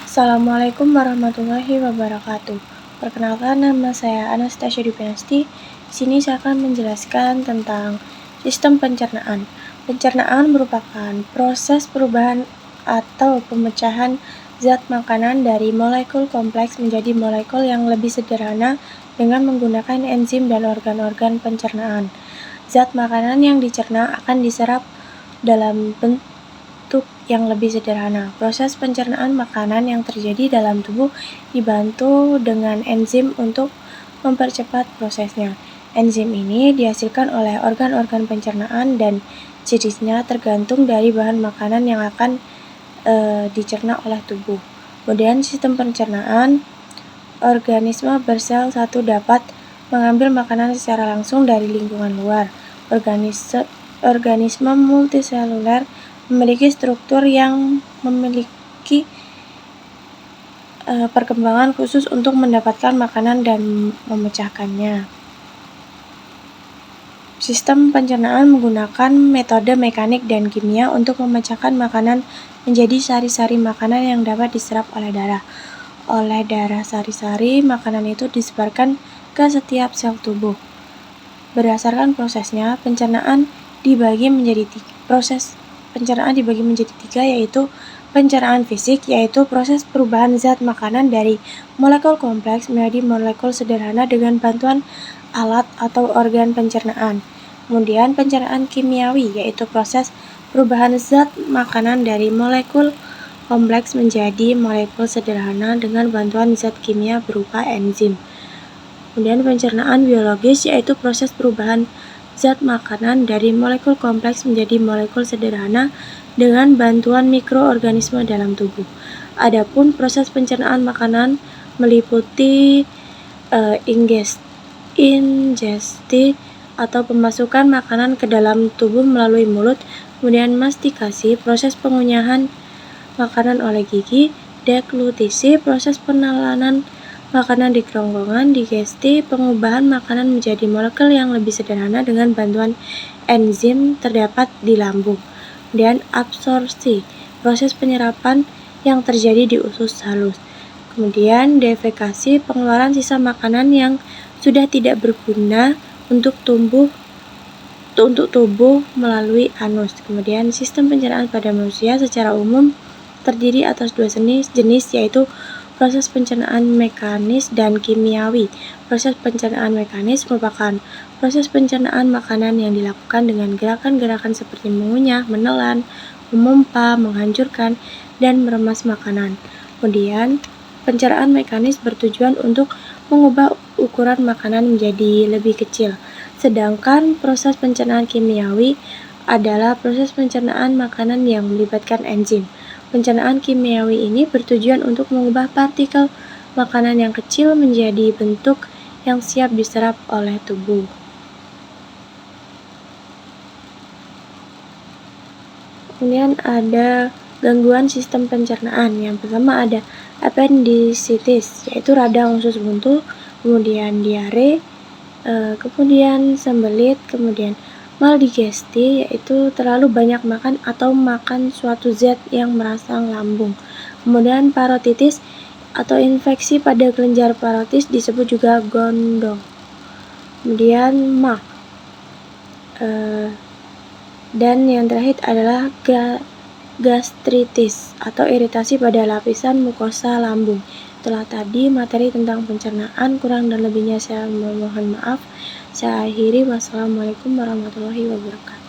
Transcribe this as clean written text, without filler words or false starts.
Assalamualaikum warahmatullahi wabarakatuh. Perkenalkan, nama saya Anastasia Dipenasti. Di sini saya akan menjelaskan tentang sistem pencernaan. Pencernaan merupakan proses perubahan atau pemecahan zat makanan dari molekul kompleks menjadi molekul yang lebih sederhana dengan menggunakan enzim dan organ-organ pencernaan. Zat makanan yang dicerna akan diserap dalam bentuk yang lebih sederhana. Proses pencernaan makanan yang terjadi dalam tubuh dibantu dengan enzim untuk mempercepat prosesnya. Enzim ini dihasilkan oleh organ-organ pencernaan dan jenisnya tergantung dari bahan makanan yang akan dicerna oleh tubuh. Kemudian sistem pencernaan, organisme bersel satu dapat mengambil makanan secara langsung dari lingkungan luar. Organisme multiseluler memiliki struktur yang memiliki perkembangan khusus untuk mendapatkan makanan dan memecahkannya. Sistem pencernaan menggunakan metode mekanik dan kimia untuk memecahkan makanan menjadi sari-sari makanan yang dapat diserap oleh darah. Oleh darah sari-sari makanan itu disebarkan ke setiap sel tubuh. Berdasarkan prosesnya, proses pencernaan dibagi menjadi tiga, yaitu pencernaan fisik, yaitu proses perubahan zat makanan dari molekul kompleks menjadi molekul sederhana dengan bantuan alat atau organ pencernaan. Kemudian pencernaan kimiawi, yaitu proses perubahan zat makanan dari molekul kompleks menjadi molekul sederhana dengan bantuan zat kimia berupa enzim. Kemudian pencernaan biologis, yaitu proses perubahan zat makanan dari molekul kompleks menjadi molekul sederhana dengan bantuan mikroorganisme dalam tubuh. Adapun proses pencernaan makanan meliputi ingesti atau pemasukan makanan ke dalam tubuh melalui mulut, kemudian mastikasi, proses pengunyahan makanan oleh gigi, deglutisi, proses penelan makanan di kerongkongan, digesti, pengubahan makanan menjadi molekul yang lebih sederhana dengan bantuan enzim terdapat di lambung. Kemudian absorpsi, proses penyerapan yang terjadi di usus halus. Kemudian defekasi, pengeluaran sisa makanan yang sudah tidak berguna untuk tubuh melalui anus. Kemudian sistem pencernaan pada manusia secara umum terdiri atas dua jenis, yaitu proses pencernaan mekanis dan kimiawi. Proses pencernaan mekanis merupakan proses pencernaan makanan yang dilakukan dengan gerakan-gerakan seperti mengunyah, menelan, memompa, menghancurkan, dan meremas makanan. Kemudian pencernaan mekanis bertujuan untuk mengubah ukuran makanan menjadi lebih kecil. Sedangkan proses pencernaan kimiawi adalah proses pencernaan makanan yang melibatkan enzim. Pencernaan kimiawi ini bertujuan untuk mengubah partikel makanan yang kecil menjadi bentuk yang siap diserap oleh tubuh. Kemudian ada gangguan sistem pencernaan. Yang pertama ada appendicitis, yaitu radang usus buntu, kemudian diare, kemudian sembelit, kemudian maldigesti, yaitu terlalu banyak makan atau makan suatu zat yang merangsang lambung. Kemudian parotitis atau infeksi pada kelenjar parotis disebut juga gondong. Kemudian dan yang terakhir adalah gastritis atau iritasi pada lapisan mukosa lambung. Itulah tadi materi tentang pencernaan, kurang dan lebihnya saya mohon maaf. Saya akhiri, wassalamualaikum warahmatullahi wabarakatuh.